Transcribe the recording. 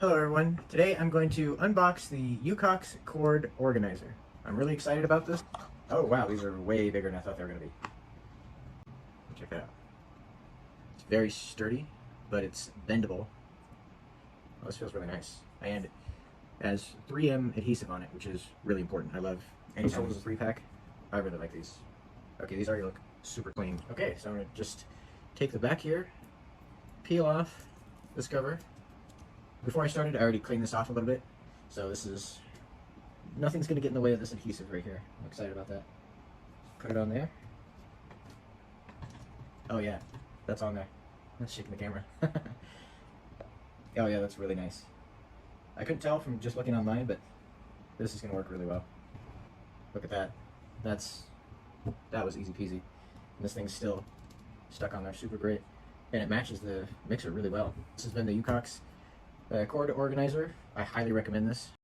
Hello everyone, today I'm going to unbox the YOUCOX cord organizer. I'm really excited about this. Oh wow, these are way bigger than I thought they were going to be. Check that out. It's very sturdy, but it's bendable. Oh, this feels really nice. And it has 3M adhesive on it, which is really important. I love any sold as a 3-pack. I really like these. Okay, these already look super clean. Okay, so I'm going to just take the back here, peel off this cover. Before I started, I already cleaned this off a little bit, so nothing's going to get in the way of this adhesive right here. I'm excited about that. Put it on there. Oh yeah, that's on there. That's shaking the camera. Oh yeah, that's really nice. I couldn't tell from just looking online, but this is going to work really well. Look at that. That was easy peasy. And this thing's still stuck on there super great. And it matches the mixer really well. This has been the YOUCOX cord organizer. I highly recommend this.